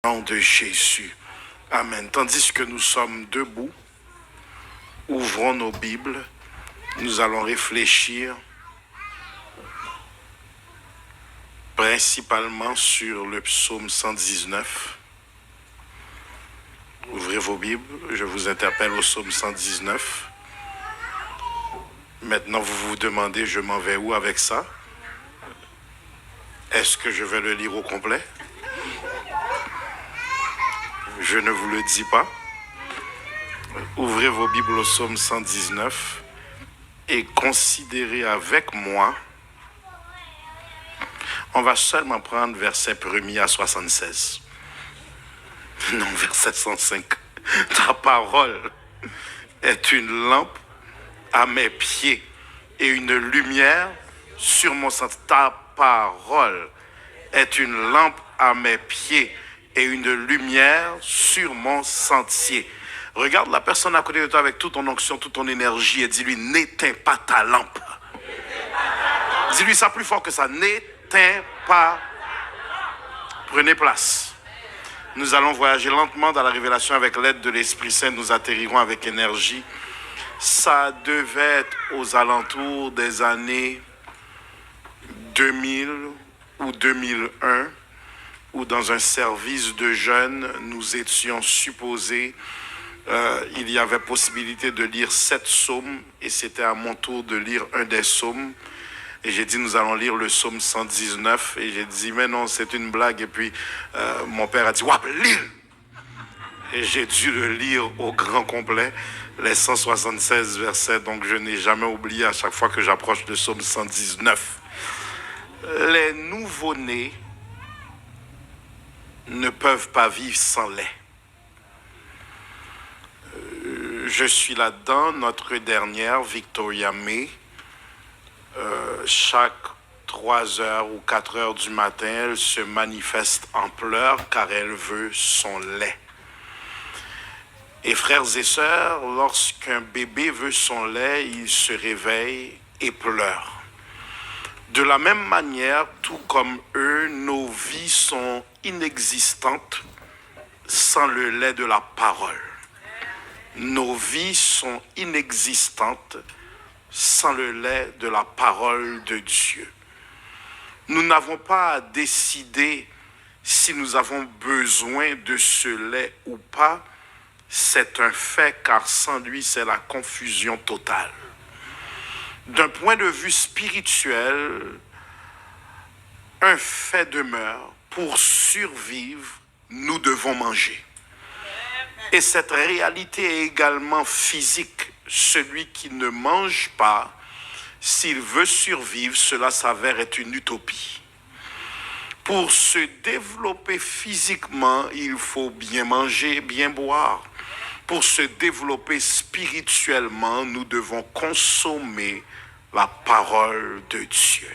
Nom de Jésus. Amen. Tandis que nous sommes debout, ouvrons nos Bibles. Nous allons réfléchir principalement sur le psaume 119. Ouvrez vos Bibles, je vous interpelle au psaume 119. Maintenant, vous vous demandez, je m'en vais où avec ça? Est-ce que je vais le lire au complet? Je ne vous le dis pas. Ouvrez vos Bibles au psaume 119 et considérez avec moi. On va seulement prendre verset 1er à 76. Non, verset 105. Ta parole est une lampe à mes pieds et une lumière sur mon sentier. Ta parole est une lampe à mes pieds et une lumière sur mon sentier. Regarde la personne à côté de toi avec toute ton onction, toute ton énergie et dis-lui, n'éteins pas ta lampe. Dis-lui ça plus fort que ça. N'éteins pas. Prenez place. Nous allons voyager lentement dans la révélation avec l'aide de l'Esprit Saint. Nous atterrirons avec énergie. Ça devait être aux alentours des années 2000 ou 2001, où dans un service de jeunes, nous étions supposés, il y avait possibilité de lire 7 psaumes, et c'était à mon tour de lire un des psaumes. Et j'ai dit, nous allons lire le psaume 119. Et j'ai dit, mais non, c'est une blague. Et puis, mon père a dit, wap, lis! Et j'ai dû le lire au grand complet, les 176 versets. Donc, je n'ai jamais oublié à chaque fois que j'approche le psaume 119. Les nouveau-nés ne peuvent pas vivre sans lait. Je suis là-dedans, notre dernière, Victoria May. Chaque 3 heures ou 4 heures du matin, elle se manifeste en pleurs car elle veut son lait. Et frères et sœurs, lorsqu'un bébé veut son lait, il se réveille et pleure. De la même manière, tout comme eux, nos vies sont inexistantes sans le lait de la parole. Nos vies sont inexistantes sans le lait de la parole de Dieu. Nous n'avons pas à décider si nous avons besoin de ce lait ou pas. C'est un fait, car sans lui, c'est la confusion totale. D'un point de vue spirituel, un fait demeure. Pour survivre, nous devons manger. Et cette réalité est également physique. Celui qui ne mange pas, s'il veut survivre, cela s'avère être une utopie. Pour se développer physiquement, il faut bien manger, bien boire. Pour se développer spirituellement, nous devons consommer la parole de Dieu.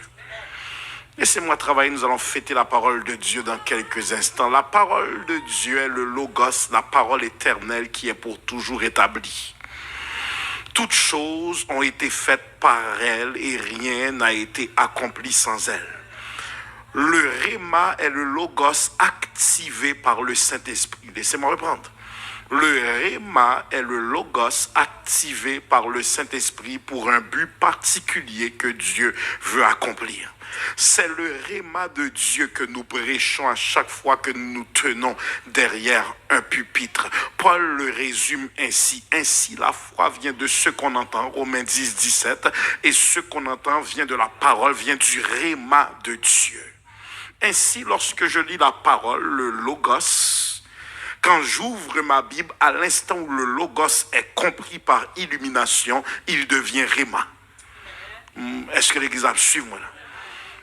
Laissez-moi travailler, nous allons fêter la parole de Dieu dans quelques instants. La parole de Dieu est le Logos, la parole éternelle qui est pour toujours établie. Toutes choses ont été faites par elle et rien n'a été accompli sans elle. Le Réma est le Logos activé par le Saint-Esprit. Laissez-moi reprendre. Le Réma est le Logos activé par le Saint-Esprit pour un but particulier que Dieu veut accomplir. C'est le Réma de Dieu que nous prêchons à chaque fois que nous nous tenons derrière un pupitre. Paul le résume ainsi. Ainsi, la foi vient de ce qu'on entend, Romains 10, 17, et ce qu'on entend vient de la parole, vient du Réma de Dieu. Ainsi, lorsque je lis la parole, le Logos, quand j'ouvre ma Bible, à l'instant où le Logos est compris par illumination, il devient Réma. Est-ce que l'Église a suivi moi là?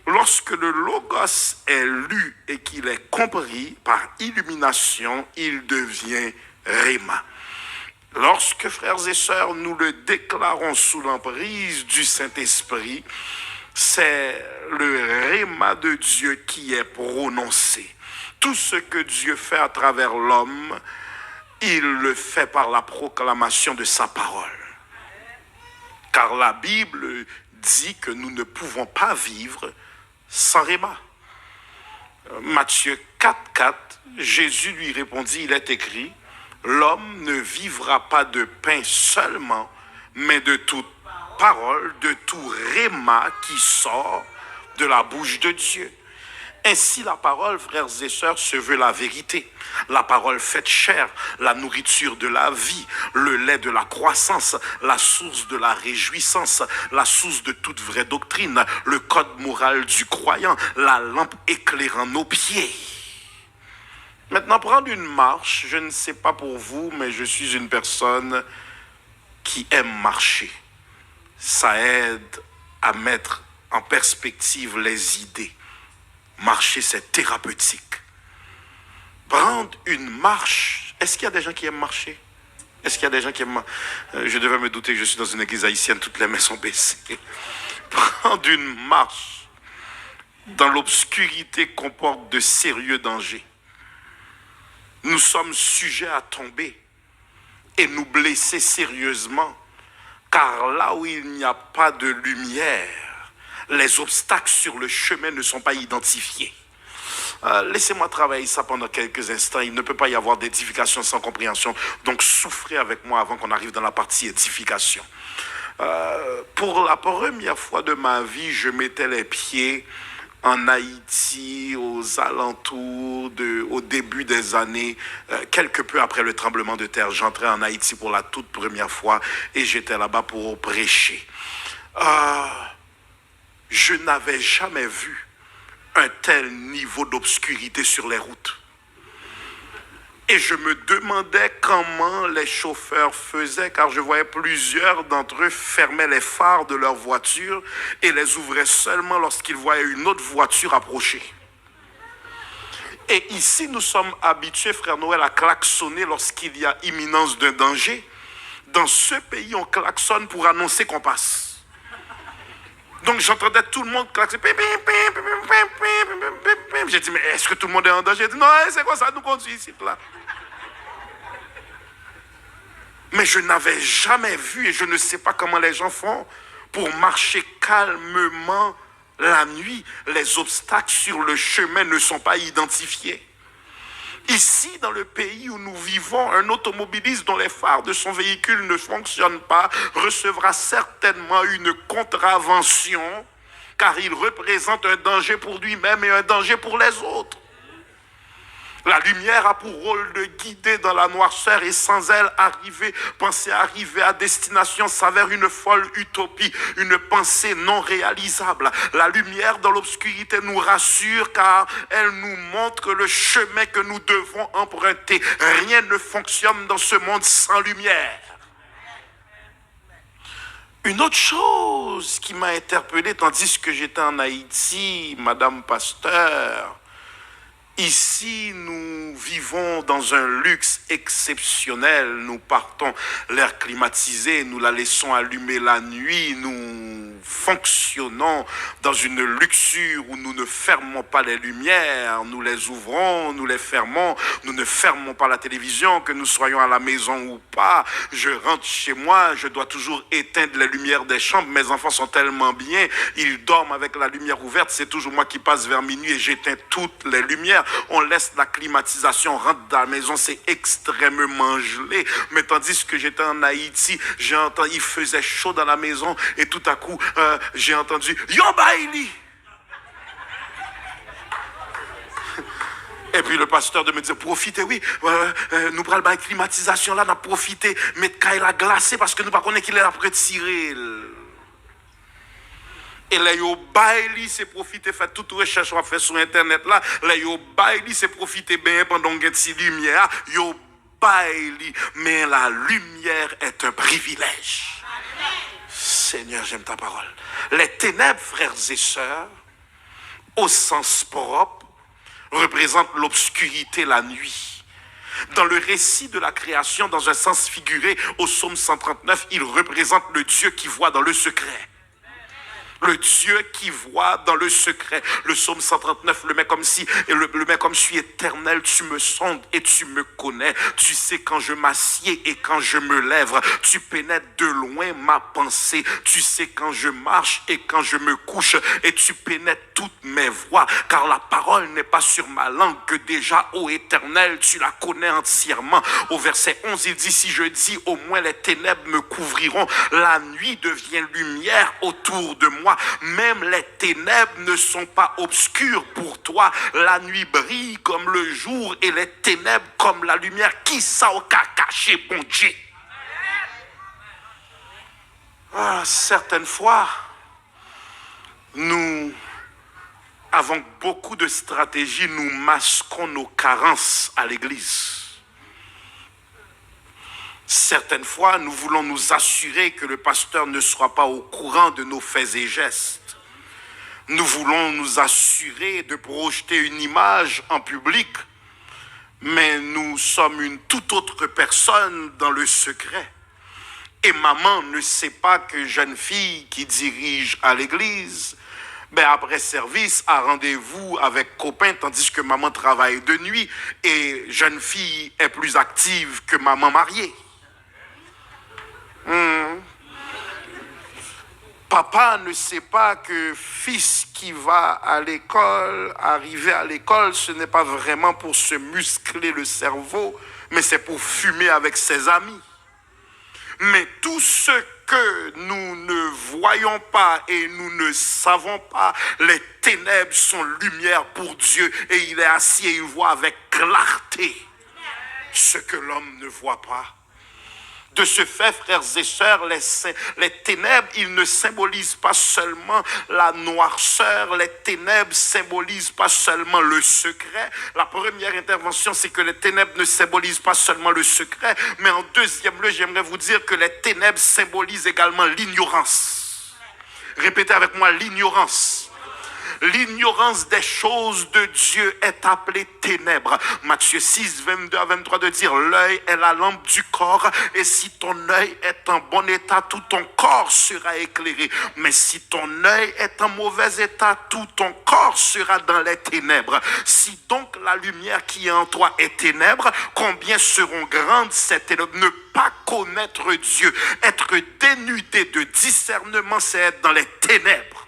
Lorsque le Logos est lu et qu'il est compris par illumination, il devient Réma. Lorsque, frères et sœurs, nous le déclarons sous l'emprise du Saint-Esprit, c'est le Réma de Dieu qui est prononcé. Tout ce que Dieu fait à travers l'homme, il le fait par la proclamation de sa parole. Car la Bible dit que nous ne pouvons pas vivre sans Réma. Matthieu 4, 4, Jésus lui répondit, il est écrit, l'homme ne vivra pas de pain seulement, mais de toute parole, de tout réma qui sort de la bouche de Dieu. Ainsi, la parole, frères et sœurs, se veut la vérité. La parole faite chair, la nourriture de la vie, le lait de la croissance, la source de la réjouissance, la source de toute vraie doctrine, le code moral du croyant, la lampe éclairant nos pieds. Maintenant, prendre une marche, je ne sais pas pour vous, mais je suis une personne qui aime marcher. Ça aide à mettre en perspective les idées. Marcher, c'est thérapeutique. Prendre une marche. Est-ce qu'il y a des gens qui aiment marcher? Est-ce qu'il y a des gens qui aiment... Je devais me douter que je suis dans une église haïtienne, toutes les mains sont baissées. Prendre une marche dans l'obscurité comporte de sérieux dangers. Nous sommes sujets à tomber et nous blesser sérieusement, car là où il n'y a pas de lumière, les obstacles sur le chemin ne sont pas identifiés. Laissez-moi travailler ça pendant quelques instants. Il ne peut pas y avoir d'édification sans compréhension. Donc souffrez avec moi avant qu'on arrive dans la partie édification. Pour la première fois de ma vie, je mettais les pieds en Haïti, aux alentours, au début des années, quelque peu après le tremblement de terre. J'entrais en Haïti pour la toute première fois et j'étais là-bas pour prêcher. Je n'avais jamais vu un tel niveau d'obscurité sur les routes. Et je me demandais comment les chauffeurs faisaient, car je voyais plusieurs d'entre eux fermer les phares de leur voiture et les ouvraient seulement lorsqu'ils voyaient une autre voiture approcher. Et ici, nous sommes habitués, frère Noël, à klaxonner lorsqu'il y a imminence d'un danger. Dans ce pays, on klaxonne pour annoncer qu'on passe. Donc j'entendais tout le monde klaxonner. J'ai dit, mais est-ce que tout le monde est en danger? J'ai dit, non, c'est quoi ça nous conduit ici, là? Mais je n'avais jamais vu et je ne sais pas comment les gens font pour marcher calmement la nuit. Les obstacles sur le chemin ne sont pas identifiés. Ici, dans le pays où nous vivons, un automobiliste dont les phares de son véhicule ne fonctionnent pas recevra certainement une contravention car il représente un danger pour lui-même et un danger pour les autres. La lumière a pour rôle de guider dans la noirceur et sans elle, penser arriver à destination s'avère une folle utopie, une pensée non réalisable. La lumière dans l'obscurité nous rassure car elle nous montre le chemin que nous devons emprunter. Rien ne fonctionne dans ce monde sans lumière. Une autre chose qui m'a interpellé tandis que j'étais en Haïti, Madame Pasteur, ici, nous vivons dans un luxe exceptionnel. Nous partons l'air climatisé, nous la laissons allumer la nuit, nous fonctionnons dans une luxure où nous ne fermons pas les lumières, nous les ouvrons, nous les fermons, nous ne fermons pas la télévision, que nous soyons à la maison ou pas. Je rentre chez moi, je dois toujours éteindre les lumières des chambres. Mes enfants sont tellement bien, ils dorment avec la lumière ouverte. C'est toujours moi qui passe vers minuit et j'éteins toutes les lumières. On laisse la climatisation, on rentre dans la maison, c'est extrêmement gelé. Mais tandis que j'étais en Haïti, j'ai entendu, il faisait chaud dans la maison et tout à coup, j'ai entendu « Yo Baili !» Et puis le pasteur de me dire, profitez, oui, nous prenons la climatisation là, nous avons profité, mettre Kaila la glacée parce que nous ne connaissons pas qu'il est après tirer. Et les yo baili c'est profiter faire toute recherche qu'on fait sur internet là, les yo baili c'est profiter bien pendant qu'il y a lumière, yo baili, mais la lumière est un privilège. Amen. Seigneur, j'aime ta parole. Les ténèbres, frères et sœurs, au sens propre, représentent l'obscurité, la nuit. Dans le récit de la création, dans un sens figuré, au psaume 139, il représente le Dieu qui voit dans le secret. Le Dieu qui voit dans le secret. Le psaume 139 le met comme si, et le met comme suis éternel, tu me sondes et tu me connais. Tu sais quand je m'assieds et quand je me lève. Tu pénètres de loin ma pensée. Tu sais quand je marche et quand je me couche. Et tu pénètres toutes mes voies. Car la parole n'est pas sur ma langue que déjà, ô éternel, tu la connais entièrement. Au verset 11, il dit, si je dis au moins les ténèbres me couvriront, la nuit devient lumière autour de moi. Même les ténèbres ne sont pas obscures pour toi. La nuit brille comme le jour et les ténèbres comme la lumière. Qui ça au cas caché, bon Dieu? Certaines fois, nous avons beaucoup de stratégies, nous masquons nos carences à l'église. Certaines fois, nous voulons nous assurer que le pasteur ne soit pas au courant de nos faits et gestes. Nous voulons nous assurer de projeter une image en public, mais nous sommes une toute autre personne dans le secret. Et maman ne sait pas que jeune fille qui dirige à l'église, après service, a rendez-vous avec copain, tandis que maman travaille de nuit et jeune fille est plus active que maman mariée. Papa ne sait pas que fils qui va à l'école, arriver à l'école, ce n'est pas vraiment pour se muscler le cerveau, mais c'est pour fumer avec ses amis. Mais tout ce que nous ne voyons pas et nous ne savons pas, les ténèbres sont lumière pour Dieu et il est assis et il voit avec clarté ce que l'homme ne voit pas. De ce fait, frères et sœurs, les ténèbres, ils ne symbolisent pas seulement la noirceur, les ténèbres symbolisent pas seulement le secret. La première intervention, c'est que les ténèbres ne symbolisent pas seulement le secret, mais en deuxième lieu, j'aimerais vous dire que les ténèbres symbolisent également l'ignorance. Répétez avec moi, l'ignorance. L'ignorance des choses de Dieu est appelée ténèbres. Matthieu 6, 22 à 23 de dire, l'œil est la lampe du corps et si ton œil est en bon état, tout ton corps sera éclairé. Mais si ton œil est en mauvais état, tout ton corps sera dans les ténèbres. Si donc la lumière qui est en toi est ténèbres, combien seront grandes ces ténèbres? Ne pas connaître Dieu, être dénudé de discernement, c'est être dans les ténèbres.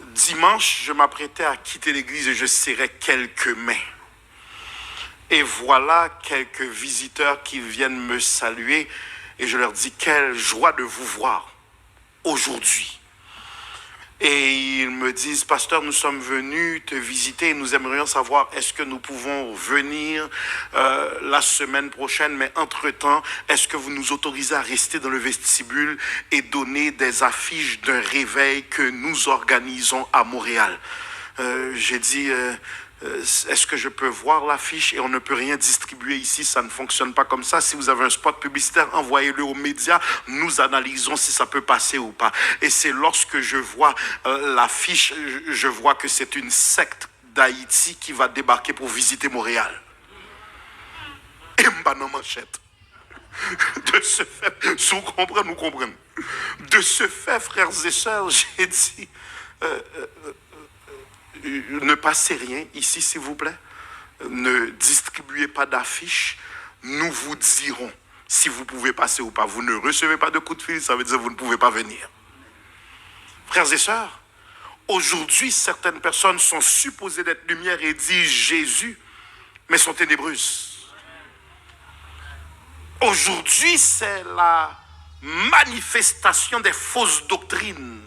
Dimanche, je m'apprêtais à quitter l'église et je serrais quelques mains. Et voilà quelques visiteurs qui viennent me saluer et je leur dis, quelle joie de vous voir aujourd'hui. Et ils me disent, pasteur, nous sommes venus te visiter et nous aimerions savoir est-ce que nous pouvons venir la semaine prochaine, mais entre-temps, est-ce que vous nous autorisez à rester dans le vestibule et donner des affiches d'un réveil que nous organisons à Montréal? J'ai dit, est-ce que je peux voir l'affiche? Et on ne peut rien distribuer ici, ça ne fonctionne pas comme ça. Si vous avez un spot publicitaire, envoyez-le aux médias, nous analysons si ça peut passer ou pas. Et c'est lorsque je vois l'affiche, je vois que c'est une secte d'Haïti qui va débarquer pour visiter Montréal. Et m'banan manchette. De ce fait, si vous comprenez, nous comprenons. De ce fait, frères et sœurs, j'ai dit... ne passez rien ici, s'il vous plaît. Ne distribuez pas d'affiches. Nous vous dirons si vous pouvez passer ou pas. Vous ne recevez pas de coup de fil, ça veut dire que vous ne pouvez pas venir. Frères et sœurs, aujourd'hui, certaines personnes sont supposées d'être lumière et disent Jésus, mais sont ténébreuses. Aujourd'hui, c'est la manifestation des fausses doctrines.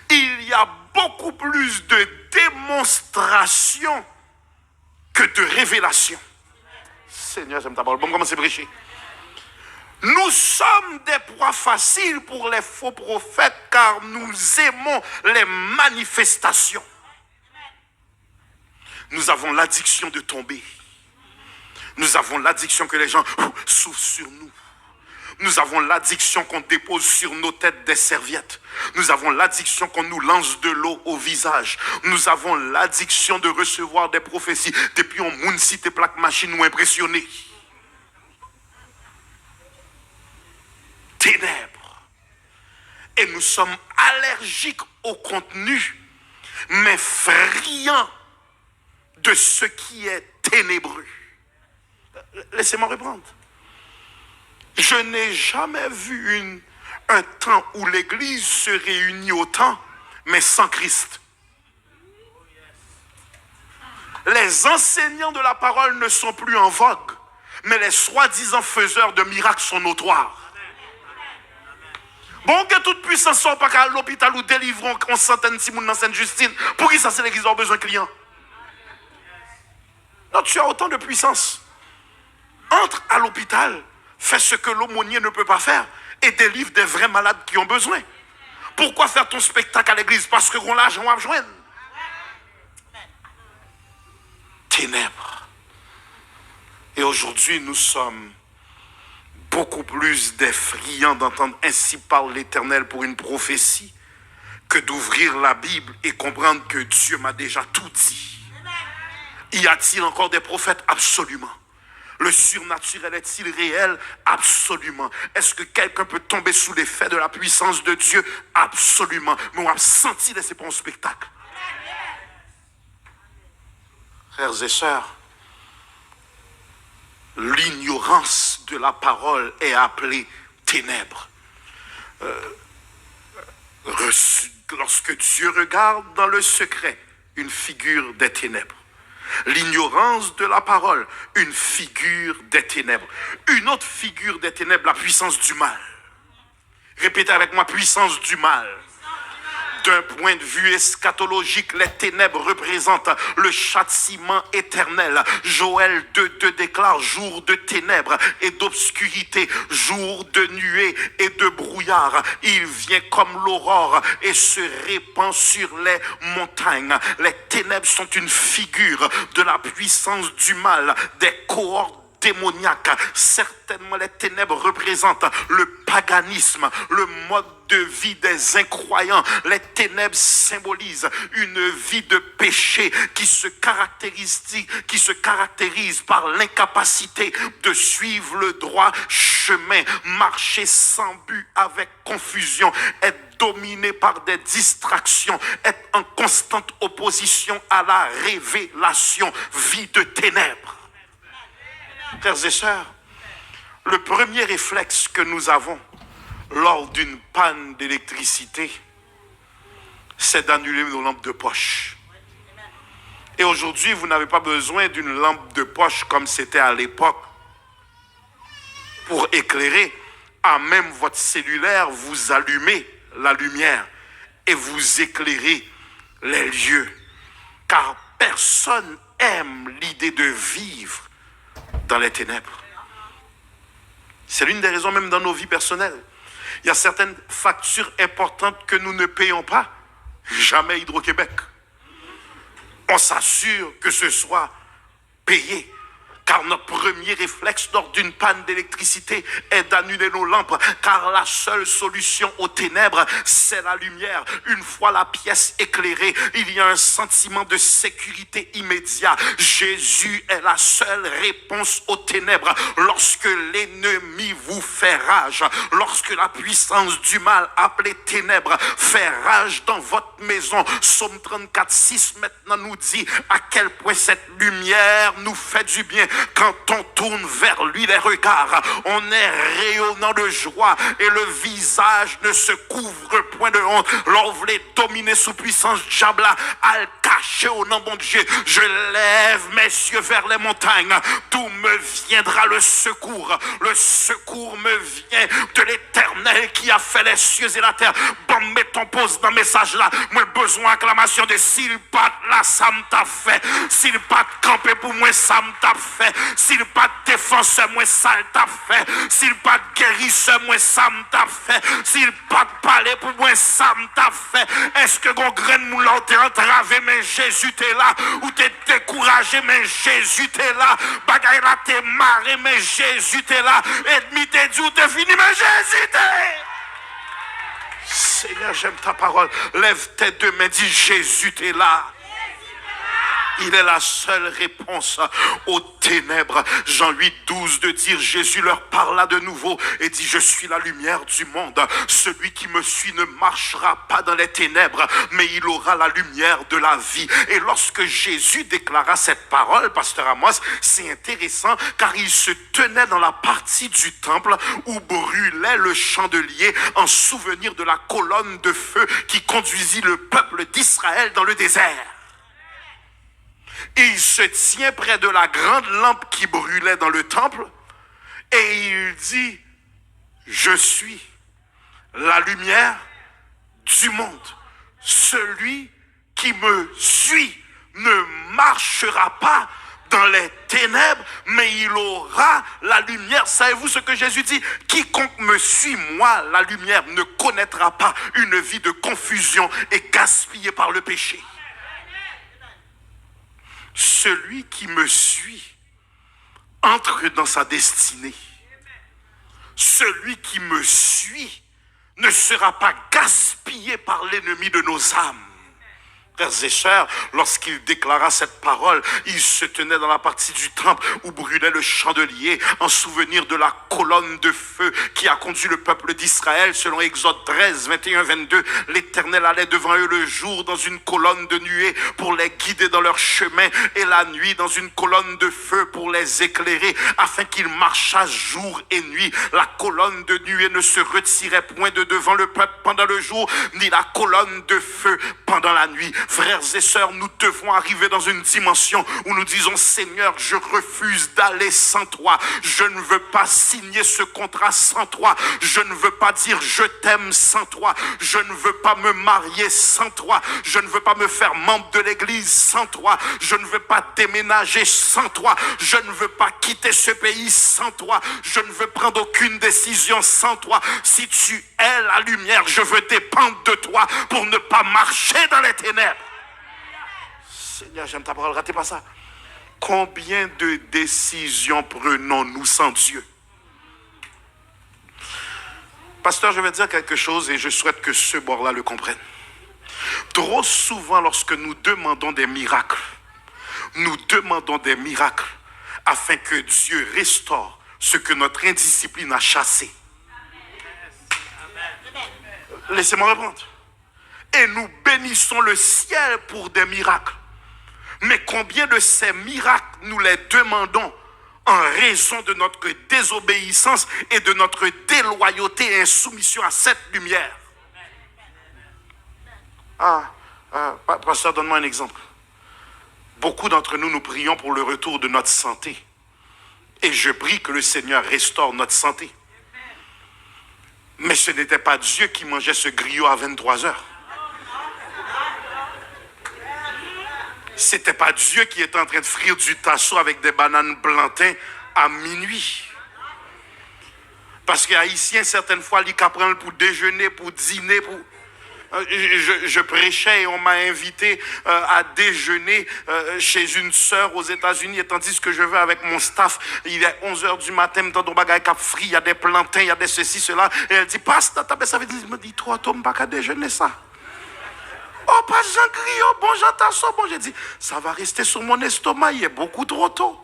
Il y a beaucoup plus de démonstration que de révélation. Seigneur, j'aime ta parole. Bon, comment c'est prêché? Nous sommes des proies faciles pour les faux prophètes car nous aimons les manifestations. Nous avons l'addiction de tomber. Nous avons l'addiction que les gens souffrent sur nous. Nous avons l'addiction qu'on dépose sur nos têtes des serviettes. Nous avons l'addiction qu'on nous lance de l'eau au visage. Nous avons l'addiction de recevoir des prophéties. Depuis on moun si tes plaques machines nous impressionner. et nous sommes allergiques au contenu, mais friands de ce qui est ténébreux. Laissez-moi reprendre. Je n'ai jamais vu un temps où l'Église se réunit autant, mais sans Christ. Les enseignants de la parole ne sont plus en vogue, mais les soi-disant faiseurs de miracles sont notoires. Bon, que toute puissance soit pas qu'à l'hôpital ou délivrons en centaines de personnes dans Sainte-Justine, pour qui ça c'est l'Église a besoin de clients? Non, tu as autant de puissance. Entre à l'hôpital, fais ce que l'aumônier ne peut pas faire et délivre des vrais malades qui ont besoin. Pourquoi faire ton spectacle à l'église? Parce que qu'on l'argent à joindre. Ténèbres. Et aujourd'hui, nous sommes beaucoup plus des friands d'entendre ainsi parle l'Éternel pour une prophétie que d'ouvrir la Bible et comprendre que Dieu m'a déjà tout dit. Y a-t-il encore des prophètes? Absolument. Le surnaturel est-il réel? Absolument. Est-ce que quelqu'un peut tomber sous l'effet de la puissance de Dieu? Absolument. Mais on a senti laisser pour un spectacle. Frères et sœurs, l'ignorance de la parole est appelée ténèbres. Lorsque Dieu regarde dans le secret, une figure des ténèbres. L'ignorance de la parole, une figure des ténèbres. Une autre figure des ténèbres, la puissance du mal. Répétez avec moi, puissance du mal. D'un point de vue eschatologique, les ténèbres représentent le châtiment éternel. Joël 2:2 déclare jour de ténèbres et d'obscurité, jour de nuée et de brouillard. Il vient comme l'aurore et se répand sur les montagnes. Les ténèbres sont une figure de la puissance du mal, des cohortes démoniaque. Certainement les ténèbres représentent le paganisme, le mode de vie des incroyants. Les ténèbres symbolisent une vie de péché qui se caractérise par l'incapacité de suivre le droit chemin, marcher sans but avec confusion, être dominé par des distractions, être en constante opposition à la révélation, vie de ténèbres. Frères et sœurs, le premier réflexe que nous avons lors d'une panne d'électricité, c'est d'annuler nos lampes de poche. Et aujourd'hui, vous n'avez pas besoin d'une lampe de poche comme c'était à l'époque pour éclairer. À même votre cellulaire, vous allumez la lumière et vous éclairez les lieux. Car personne aime l'idée de vivre dans les ténèbres. C'est l'une des raisons même dans nos vies personnelles. Il y a certaines factures importantes que nous ne payons pas. Jamais Hydro-Québec. On s'assure que ce soit payé. Car notre premier réflexe lors d'une panne d'électricité est d'annuler nos lampes. Car la seule solution aux ténèbres, c'est la lumière. Une fois la pièce éclairée, il y a un sentiment de sécurité immédiat. Jésus est la seule réponse aux ténèbres. Lorsque l'ennemi vous fait rage, lorsque la puissance du mal appelée ténèbres fait rage dans votre maison, Psaume 34:6 maintenant nous dit à quel point cette lumière nous fait du bien. Quand on tourne vers lui les regards, on est rayonnant de joie et le visage ne se couvre point de honte. L'on voulait dominer sous puissance diable à le cacher au nom de Dieu. Je lève mes yeux vers les montagnes, d'où me viendra le secours. Le secours me vient de l'Éternel qui a fait les cieux et la terre. Bon, mettons pause dans le message là. Moi, besoin d'acclamation de s'il pas là, ça me t'a fait. S'il pas campé pour moi, ça me t'a fait. S'il pas de défenseur, moi ça t'a fait. S'il pas de guérisseur, moi ça me t'a fait. S'il pas de parler pour moi, ça me t'a fait. Est-ce que gon graine moulin t'es entravé, mais Jésus t'es là. Ou t'es découragé, mais Jésus t'es là. Bagaille là t'es marré, mais Jésus t'es là. Ennemi t'es dit ou t'es fini, mais Jésus t'es. Seigneur, j'aime ta parole. Lève tes deux mains, dis Jésus t'es là. Il est la seule réponse aux ténèbres. Jean 8, 12 de dire, Jésus leur parla de nouveau et dit, je suis la lumière du monde. Celui qui me suit ne marchera pas dans les ténèbres, mais il aura la lumière de la vie. Et lorsque Jésus déclara cette parole, pasteur Amos, c'est intéressant car il se tenait dans la partie du temple où brûlait le chandelier en souvenir de la colonne de feu qui conduisit le peuple d'Israël dans le désert. Et il se tient près de la grande lampe qui brûlait dans le temple et il dit, je suis la lumière du monde. Celui qui me suit ne marchera pas dans les ténèbres, mais il aura la lumière. Savez-vous ce que Jésus dit? Quiconque me suit, moi, la lumière, ne connaîtra pas une vie de confusion et gaspillée par le péché. Celui qui me suit entre dans sa destinée. Celui qui me suit ne sera pas gaspillé par l'ennemi de nos âmes. Frères et sœurs, lorsqu'il déclara cette parole, il se tenait dans la partie du temple où brûlait le chandelier en souvenir de la colonne de feu qui a conduit le peuple d'Israël. Selon Exode 13, 21, 22, l'Éternel allait devant eux le jour dans une colonne de nuée pour les guider dans leur chemin et la nuit dans une colonne de feu pour les éclairer afin qu'ils marchassent jour et nuit. La colonne de nuée ne se retirait point de devant le peuple pendant le jour, ni la colonne de feu pendant la nuit. Frères et sœurs, nous devons arriver dans une dimension où nous disons, Seigneur, je refuse d'aller sans toi. Je ne veux pas signer ce contrat sans toi. Je ne veux pas dire je t'aime sans toi. Je ne veux pas me marier sans toi. Je ne veux pas me faire membre de l'église sans toi. Je ne veux pas déménager sans toi. Je ne veux pas quitter ce pays sans toi. Je ne veux prendre aucune décision sans toi. Si tu es la lumière, je veux dépendre de toi pour ne pas marcher dans les ténèbres. Seigneur, j'aime ta parole, ratez pas ça. Combien de décisions prenons-nous sans Dieu? Pasteur, je vais dire quelque chose et je souhaite que ce bord-là le comprenne. Trop souvent, lorsque nous demandons des miracles afin que Dieu restaure ce que notre indiscipline a chassé. Laissez-moi répondre. Et nous bénissons le ciel pour des miracles. Mais combien de ces miracles nous les demandons en raison de notre désobéissance et de notre déloyauté et insoumission à cette lumière? Pasteur, donne-moi un exemple. Beaucoup d'entre nous, nous prions pour le retour de notre santé. Et je prie que le Seigneur restaure notre santé. Mais ce n'était pas Dieu qui mangeait ce griot à 23 heures. C'était pas Dieu qui était en train de frire du tasso avec des bananes plantains à minuit. Parce que Haïtiens, certaines fois, ils prennent pour déjeuner, pour dîner, pour... Je prêchais et on m'a invité à déjeuner chez une sœur aux États-Unis. Et tandis que je vais avec mon staff, il est 11h du matin, il y a des plantains, il y a des ceci, cela. Et elle dit, pasteur, ça veut dire, il me dit, toi, tu n'as pas déjeuner ça. Oh, pas Jean Griot, bon Jean Tasson, bon, j'ai dit, ça va rester sur mon estomac, il est beaucoup trop tôt.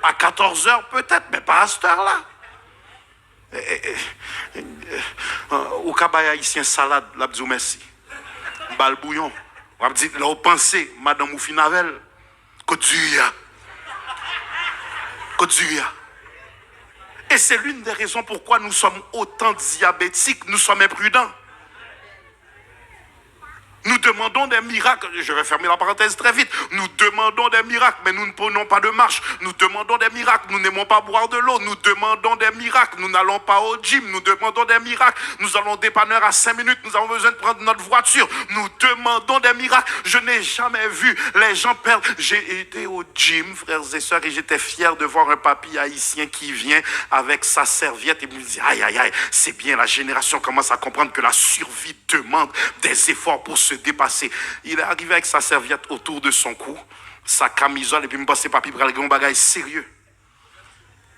À 14h peut-être, mais pas à cette heure-là. Au cabaya haïtien salade, la bdou merci. Bal bouillon. On va dire, là, vous pensez, madame Oufinavel, Côte d'Uya. Et c'est l'une des raisons pourquoi nous sommes autant diabétiques, nous sommes imprudents. Nous demandons des miracles. Je vais fermer la parenthèse très vite. Nous demandons des miracles, mais nous ne prenons pas de marche. Nous demandons des miracles. Nous n'aimons pas boire de l'eau. Nous demandons des miracles. Nous n'allons pas au gym. Nous demandons des miracles. Nous allons au dépanneur à 5 minutes. Nous avons besoin de prendre notre voiture. Nous demandons des miracles. Je n'ai jamais vu les gens perdre. J'ai été au gym, frères et sœurs, et j'étais fier de voir un papy haïtien qui vient avec sa serviette et me dit, aïe, aïe, aïe, c'est bien, la génération commence à comprendre que la survie demande des efforts pour se dépasser. Il est arrivé avec sa serviette autour de son cou, sa camisole, et puis me passe papier pour aller un bagage sérieux.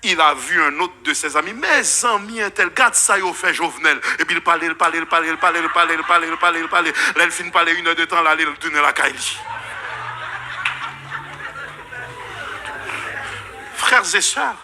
Il a vu un autre de ses amis, mes amis, un tel, garde ça, il fait Jovenel. Et puis il parlait. Là, il finit de parler 1 heure de temps, là, il tourne la caille. Frères et sœurs,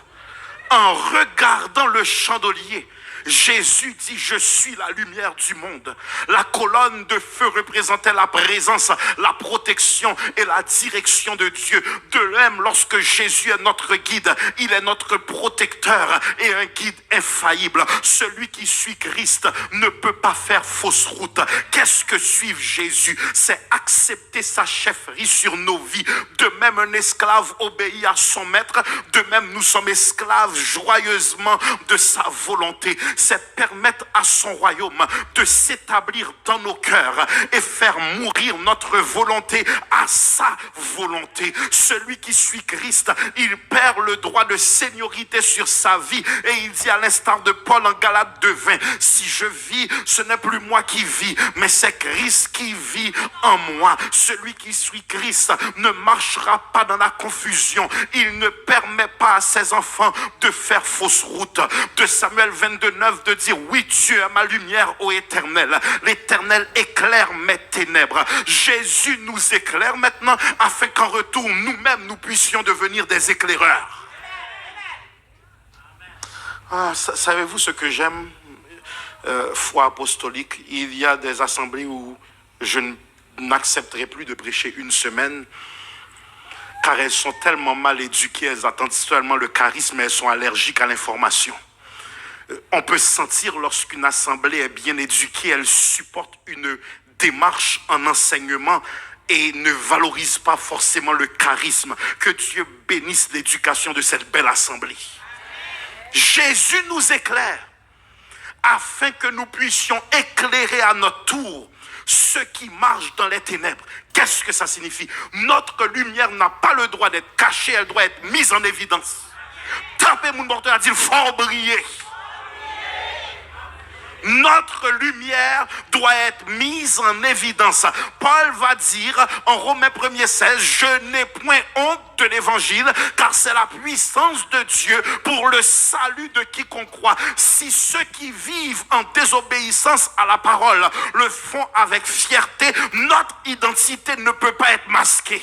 en regardant le chandelier, Jésus dit, je suis la lumière du monde. La colonne de feu représentait la présence, la protection et la direction de Dieu. De même, lorsque Jésus est notre guide, il est notre protecteur et un guide infaillible. Celui qui suit Christ ne peut pas faire fausse route. Qu'est-ce que suivre Jésus? C'est accepter sa chefferie sur nos vies. De même, un esclave obéit à son maître. De même, nous sommes esclaves joyeusement de sa volonté. C'est permettre à son royaume de s'établir dans nos cœurs et faire mourir notre volonté à sa volonté. Celui qui suit Christ, il perd le droit de seigneurie sur sa vie et il dit à l'instar de Paul en Galates 2:20, si je vis, ce n'est plus moi qui vis, mais c'est Christ qui vit en moi. Celui qui suit Christ ne marchera pas dans la confusion. Il ne permet pas à ses enfants de faire fausse route. De Samuel 22:9 de dire, oui, tu es ma lumière, ô Éternel. L'Éternel éclaire mes ténèbres. Jésus nous éclaire maintenant afin qu'en retour, nous-mêmes, nous puissions devenir des éclaireurs. Savez-vous ce que j'aime? Foi apostolique, il y a des assemblées où je n'accepterai plus de prêcher une semaine car elles sont tellement mal éduquées, elles attendent seulement le charisme et elles sont allergiques à l'information. On peut sentir lorsqu'une assemblée est bien éduquée, elle supporte une démarche en enseignement et ne valorise pas forcément le charisme. Que Dieu bénisse l'éducation de cette belle assemblée. Jésus nous éclaire afin que nous puissions éclairer à notre tour ceux qui marchent dans les ténèbres. Qu'est-ce que ça signifie? Notre lumière n'a pas le droit d'être cachée, elle doit être mise en évidence. Tapez mon porteur à dire, fort briller. Notre lumière doit être mise en évidence. Paul va dire en Romains 1:16, je n'ai point honte de l'évangile, car c'est la puissance de Dieu pour le salut de quiconque croit. Si ceux qui vivent en désobéissance à la parole le font avec fierté, notre identité ne peut pas être masquée.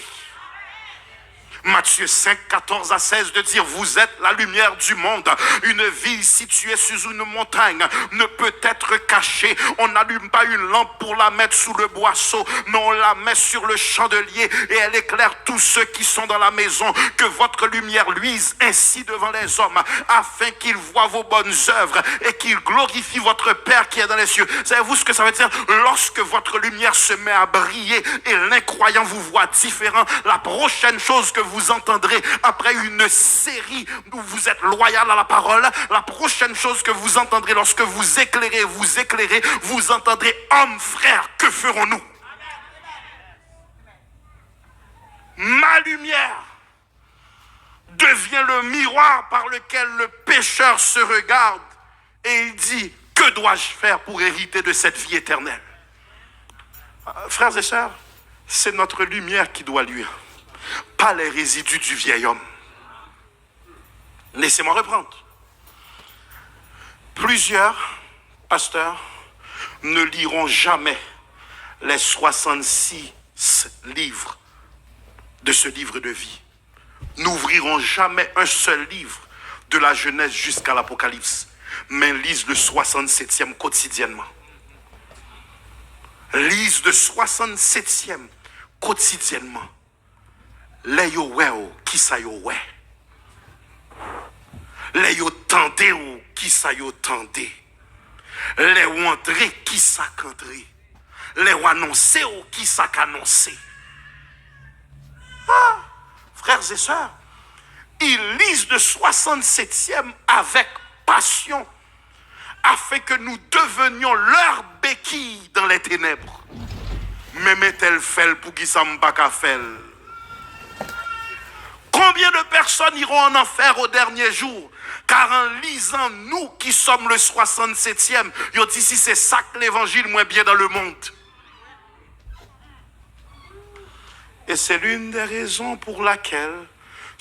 Matthieu 5:14-16 de dire, vous êtes la lumière du monde. Une ville située sur une montagne ne peut être cachée. On n'allume pas une lampe pour la mettre sous le boisseau, mais on la met sur le chandelier et elle éclaire tous ceux qui sont dans la maison. Que votre lumière luise ainsi devant les hommes, afin qu'ils voient vos bonnes œuvres et qu'ils glorifient votre Père qui est dans les cieux. Savez-vous ce que ça veut dire? Lorsque votre lumière se met à briller et l'incroyant vous voit différent, la prochaine chose que vous entendrez après une série où vous êtes loyal à la parole, la prochaine chose que vous entendrez lorsque vous éclairez, vous entendrez, hommes, frères, que ferons-nous? Ma lumière devient le miroir par lequel le pécheur se regarde et il dit, que dois-je faire pour hériter de cette vie éternelle? Frères et sœurs, c'est notre lumière qui doit luire, pas les résidus du vieil homme. Laissez-moi reprendre. Plusieurs pasteurs ne liront jamais les 66 livres de ce livre de vie. N'ouvriront jamais un seul livre de la Genèse jusqu'à l'Apocalypse, mais lisent le 67e quotidiennement. Lisent le 67e quotidiennement. Les yo weo, qui sa yo we. Les yo tendé ou qui sa yo tendé. Les ou entré qui sa qu'entré. Les ou annoncé ou qui sa qu'annoncé. Frères et sœurs, ils lisent le 67e avec passion afin que nous devenions leur béquille dans les ténèbres. Mais met-elle fait pour qui ça m'pa ka fait? Combien de personnes iront en enfer au dernier jour? Car en lisant nous qui sommes le 67e, ils dit si c'est ça que l'évangile moins bien dans le monde. Et c'est l'une des raisons pour laquelle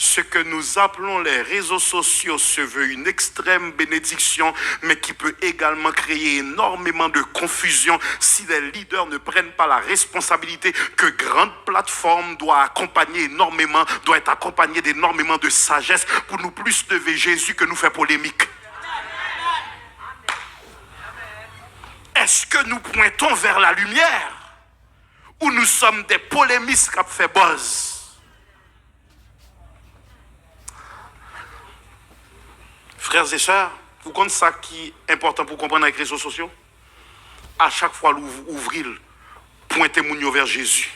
Ce que nous appelons les réseaux sociaux se veut une extrême bénédiction, mais qui peut également créer énormément de confusion si les leaders ne prennent pas la responsabilité que grande plateforme doit être accompagnée d'énormément de sagesse pour nous plus lever Jésus que nous faire polémique. Est-ce que nous pointons vers la lumière ou nous sommes des polémistes qui ont fait buzz? Frères et sœurs, vous comprenez ça qui est important pour comprendre avec les réseaux sociaux? À chaque fois, l'ouvrir, pointez mounio vers Jésus.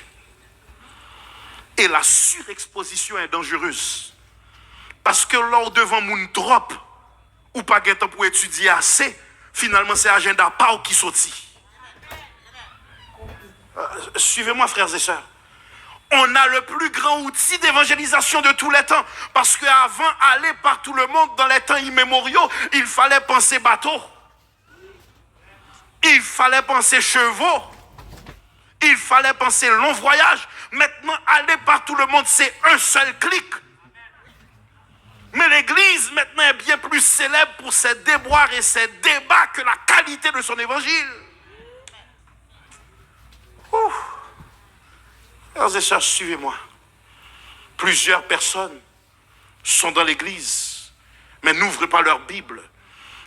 Et la surexposition est dangereuse. Parce que lors devant moun trop, ou pas de temps pour étudier assez, finalement c'est agenda pas qui sortit. Suivez-moi, frères et sœurs. On a le plus grand outil d'évangélisation de tous les temps. Parce qu'avant aller par tout le monde dans les temps immémoriaux, il fallait penser bateau. Il fallait penser chevaux. Il fallait penser long voyage. Maintenant, aller par tout le monde, c'est un seul clic. Mais l'Église, maintenant, est bien plus célèbre pour ses déboires et ses débats que la qualité de son évangile. Frères et sœurs, suivez-moi. Plusieurs personnes sont dans l'église, mais n'ouvrent pas leur Bible,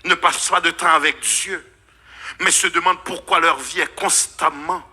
ne passent pas de temps avec Dieu, mais se demandent pourquoi leur vie est constamment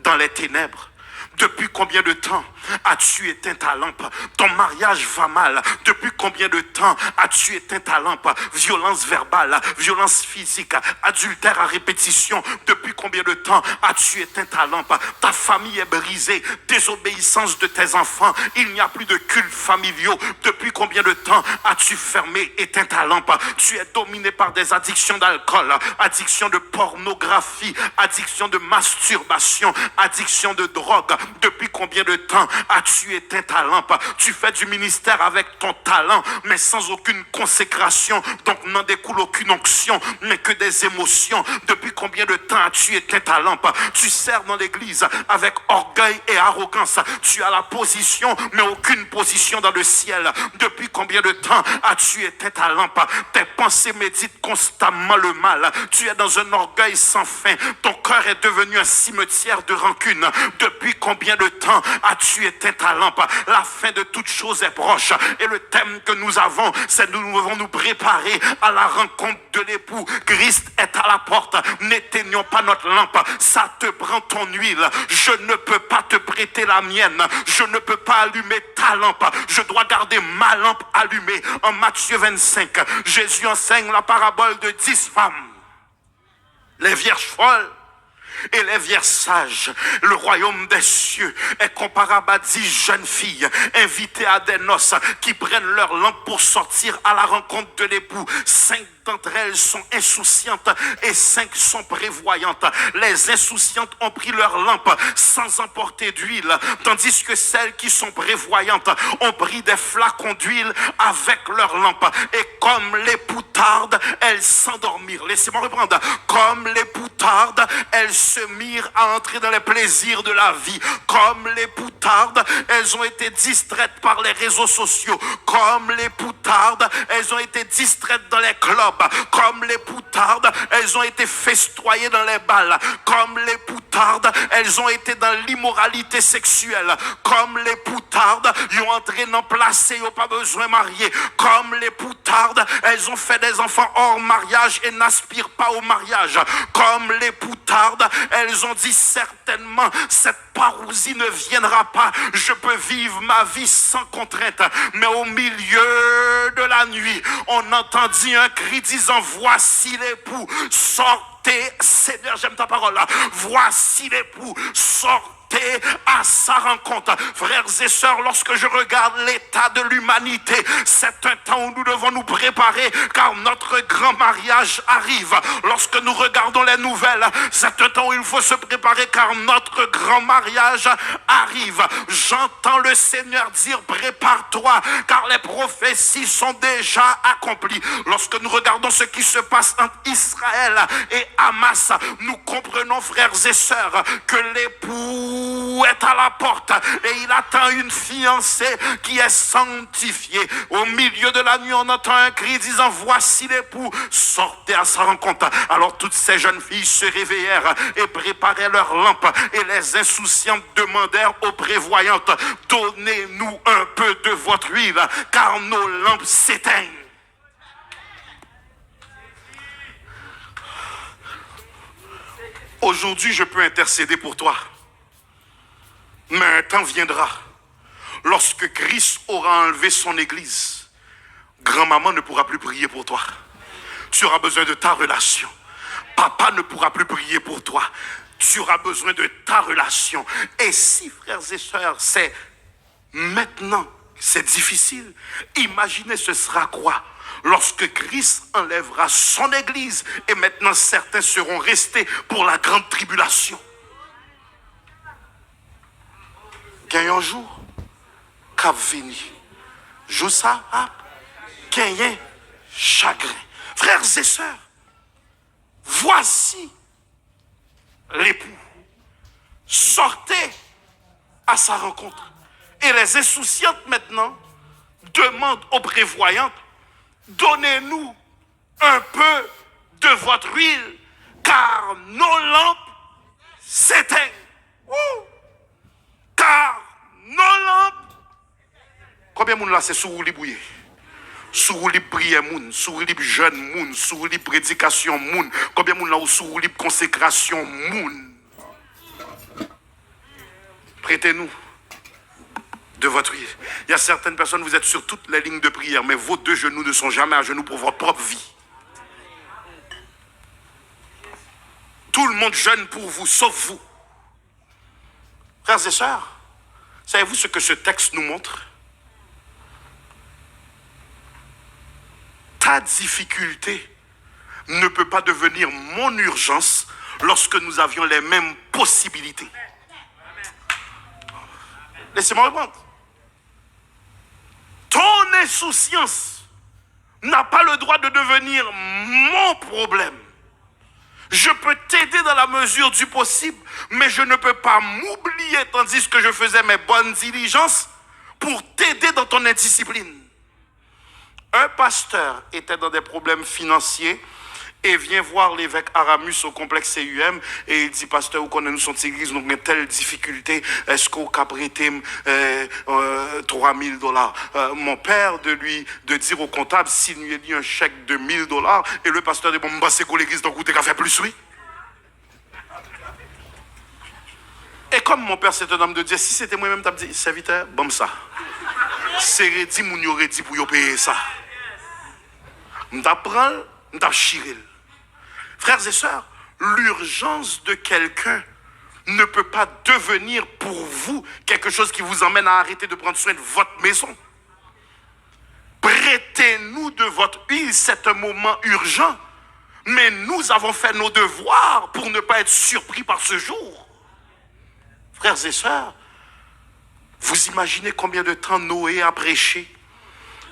dans les ténèbres. Depuis combien de temps as-tu éteint ta lampe? Ton mariage va mal. Depuis combien de temps as-tu éteint ta lampe? Violence verbale, violence physique, adultère à répétition. Depuis combien de temps as-tu éteint ta lampe? Ta famille est brisée. Désobéissance de tes enfants. Il n'y a plus de cultes familiaux. Depuis combien de temps as-tu fermé, éteint ta lampe? Tu es dominé par des addictions d'alcool, addiction de pornographie, addiction de masturbation, addiction de drogue. Depuis combien de temps as-tu éteint ta lampe? Tu fais du ministère avec ton talent, mais sans aucune consécration, donc n'en découle aucune onction, mais que des émotions. Depuis combien de temps as-tu éteint ta lampe? Tu sers dans l'église avec orgueil et arrogance. Tu as la position, mais aucune position dans le ciel. Depuis combien de temps as-tu éteint ta lampe? Tes pensées méditent constamment le mal. Tu es dans un orgueil sans fin. Ton cœur est devenu un cimetière de rancune. Depuis combien de temps as-tu éteint ta lampe? La fin de toute chose est proche. Et le thème que nous avons, c'est nous devons nous préparer à la rencontre de l'époux. Christ est à la porte. N'éteignons pas notre lampe. Ça te prend ton huile. Je ne peux pas te prêter la mienne. Je ne peux pas allumer ta lampe. Je dois garder ma lampe allumée. En Matthieu 25, Jésus enseigne la parabole de 10 femmes. Les vierges folles et les vierges sages. Le royaume des cieux est comparable à 10 jeunes filles invitées à des noces qui prennent leur lampe pour sortir à la rencontre de l'époux. 5 d'entre elles sont insouciantes et 5 sont prévoyantes. Les insouciantes ont pris leur lampe sans emporter d'huile, tandis que celles qui sont prévoyantes ont pris des flacons d'huile avec leur lampe. Et comme l'époux tarde, elles s'endormirent. Laissez-moi reprendre. Comme l'époux tarde, elles se mirent à entrer dans les plaisirs de la vie. Comme l'époux tarde, elles ont été distraites par les réseaux sociaux. Comme l'époux tarde, elles ont été distraites dans les clubs. Comme les poutardes, elles ont été festoyées dans les balles. Comme les poutardes, elles ont été dans l'immoralité sexuelle. Comme les poutardes, ils ont entré dans place et ils n'ont pas besoin de marier. Comme les poutardes, elles ont fait des enfants hors mariage et n'aspirent pas au mariage. Comme les poutardes, elles ont dit certainement cette parousie ne viendra pas. Je peux vivre ma vie sans contrainte. Mais au milieu de la nuit, on entendit un cri disant voici l'époux, sortez. Seigneur, j'aime ta parole là. Voici l'époux, sortez à sa rencontre. Frères et sœurs, lorsque je regarde l'état de l'humanité, c'est un temps où nous devons nous préparer car notre grand mariage arrive. Lorsque nous regardons les nouvelles, c'est un temps où il faut se préparer car notre grand mariage arrive. J'entends le Seigneur dire prépare-toi car les prophéties sont déjà accomplies. Lorsque nous regardons ce qui se passe entre Israël et Hamas, nous comprenons, frères et sœurs, que l'époux l'époux est à la porte et il attend une fiancée qui est sanctifiée. Au milieu de la nuit, on entend un cri disant, voici l'époux, sortez à sa rencontre. Alors toutes ces jeunes filles se réveillèrent et préparaient leurs lampes, et les insouciantes demandèrent aux prévoyantes, donnez-nous un peu de votre huile, car nos lampes s'éteignent. Aujourd'hui, je peux intercéder pour toi. Mais un temps viendra, lorsque Christ aura enlevé son église, grand-maman ne pourra plus prier pour toi. Tu auras besoin de ta relation. Papa ne pourra plus prier pour toi. Tu auras besoin de ta relation. Et si, frères et sœurs, c'est maintenant, c'est difficile, imaginez ce sera quoi lorsque Christ enlèvera son église et maintenant certains seront restés pour la grande tribulation. Qu'un jour, cap veni, joue ça, qu'un chagrin. Frères et sœurs, voici l'époux. Sortez à sa rencontre. Et les insouciantes maintenant demandent aux prévoyantes, donnez-nous un peu de votre huile, car nos lampes s'éteignent. Car nos lampes. Combien de monde là c'est sous roue bouillé? Sous roue prière moun, sous roue jeune moun, sous roue prédication moun. Combien de monde là ou sous roue consécration moun? Prêtez-nous de votre huile. Il y a certaines personnes, vous êtes sur toutes les lignes de prière, mais vos deux genoux ne sont jamais à genoux pour votre propre vie. Tout le monde jeûne pour vous, sauf vous. Frères et sœurs, savez-vous ce que ce texte nous montre? Ta difficulté ne peut pas devenir mon urgence lorsque nous avions les mêmes possibilités. Laissez-moi répondre. Ton insouciance n'a pas le droit de devenir mon problème. Je peux t'aider dans la mesure du possible, mais je ne peux pas m'oublier tandis que je faisais mes bonnes diligences pour t'aider dans ton indiscipline. Un pasteur était dans des problèmes financiers et vient voir l'évêque Aramus au complexe CUM et il dit, pasteur, vous connaissez nous son église, nous avons telle difficulté, est-ce qu'on peut prêter $3,000? Mon père de dire au comptable s'il lui a dit un chèque de $1,000 et le pasteur dit, bon, c'est quoi l'église donc vous t'as fait plus, oui? Et comme mon père c'est un homme de Dieu, si c'était moi-même, t'as dit, serviteur, bon ça. C'est redit, moun yo redit pour yo payer ça. M'apprend, m'apchiril. Frères et sœurs, l'urgence de quelqu'un ne peut pas devenir pour vous quelque chose qui vous emmène à arrêter de prendre soin de votre maison. Prêtez-nous de votre huile, c'est un moment urgent. Mais nous avons fait nos devoirs pour ne pas être surpris par ce jour. Frères et sœurs, vous imaginez combien de temps Noé a prêché?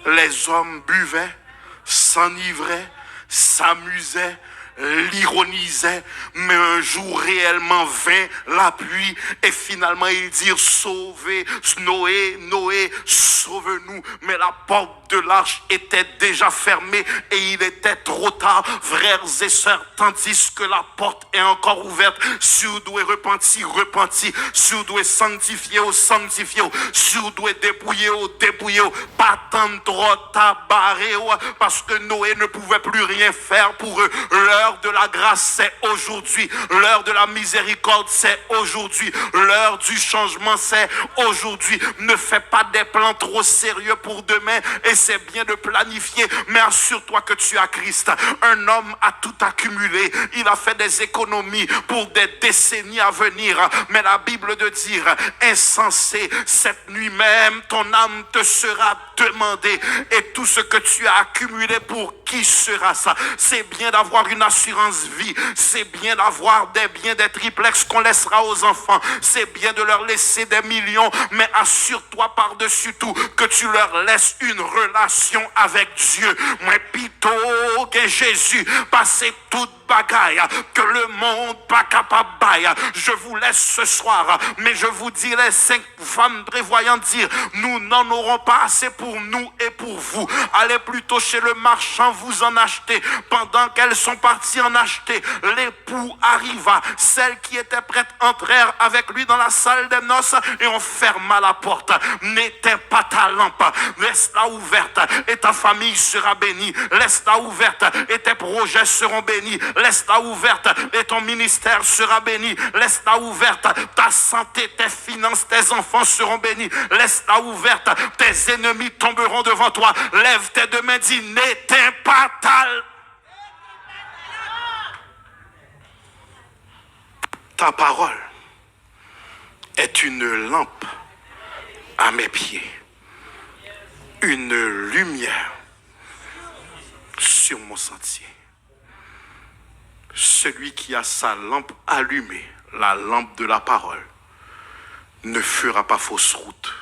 Les hommes buvaient, s'enivraient, s'amusaient, l'ironisaient, mais un jour réellement vint la pluie et finalement ils dirent, sauvez Noé, Noé, sauve-nous. Mais la porte de l'arche était déjà fermée et il était trop tard, frères et sœurs, tandis que la porte est encore ouverte. Si vous devez repentir, repentir. Si vous devez sanctifier, sanctifier. Si vous devez dépouiller, dépouiller. Pas tant trop tabarrer, parce que Noé ne pouvait plus rien faire pour eux. L'heure de la grâce, c'est aujourd'hui. L'heure de la miséricorde, c'est aujourd'hui. L'heure du changement, c'est aujourd'hui. Ne fais pas des plans trop sérieux pour demain. Et c'est bien de planifier, mais assure-toi que tu as Christ. Un homme a tout accumulé. Il a fait des économies pour des décennies à venir. Mais la Bible de dire, insensé, cette nuit même, ton âme te sera demandée. Et tout ce que tu as accumulé, pour qui sera ça? C'est bien d'avoir une assurance vie. C'est bien d'avoir des biens, des triplex qu'on laissera aux enfants. C'est bien de leur laisser des millions. Mais assure-toi par-dessus tout que tu leur laisses une relation avec Dieu. Mais plutôt que Jésus passait toute bagaille que le monde pas capable bailler. Je vous laisse ce soir, mais je vous dirai 5 femmes prévoyantes dire, nous n'en aurons pas assez pour nous et pour vous. Allez plutôt chez le marchand, vous en achetez. Pendant qu'elles sont parties en acheter, l'époux arriva. Celles qui étaient prêtes entrèrent avec lui dans la salle des noces et on ferma la porte. N'éteins pas ta lampe, laisse-la ouverte et ta famille sera bénie. Laisse-la ouverte et tes projets seront bénis. Laisse-la ouverte et ton ministère sera béni. Laisse-la ouverte, ta santé, tes finances, tes enfants seront bénis. Laisse-la ouverte, tes ennemis tomberont devant toi. Lève tes deux mains, dis, n'éteins pas ta parole est une lampe à mes pieds, une lumière sur mon sentier. Celui qui a sa lampe allumée, la lampe de la parole, ne fera pas fausse route.